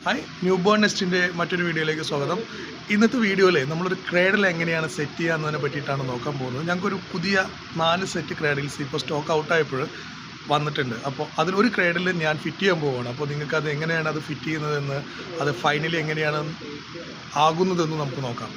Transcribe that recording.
Hi, new born നെസ്റ്റിൻ്റെ മറ്റൊരു വീഡിയോയിലേക്ക് സ്വാഗതം. ഇന്നത്തെ വീഡിയോയിൽ നമ്മളൊരു ക്രേഡിൽ എങ്ങനെയാണ് സെറ്റ് ചെയ്യുക എന്നതിനെ പറ്റിയിട്ടാണ് നോക്കാൻ പോകുന്നത്. ഞങ്ങൾക്കൊരു പുതിയ 4 സെറ്റ് ക്രേഡിൽസ് ഇപ്പോൾ സ്റ്റോക്ക് ഔട്ടായപ്പോൾ വന്നിട്ടുണ്ട്. അപ്പോൾ അതിലൊരു ക്രേഡിൽ ഞാൻ ഫിറ്റ് ചെയ്യാൻ പോവുകയാണ്. അപ്പോൾ നിങ്ങൾക്കത് എങ്ങനെയാണ് അത് ഫിറ്റ് ചെയ്യുന്നതെന്ന്, അത് ഫൈനലി എങ്ങനെയാണ് ആകുന്നതെന്ന് നമുക്ക് നോക്കാം.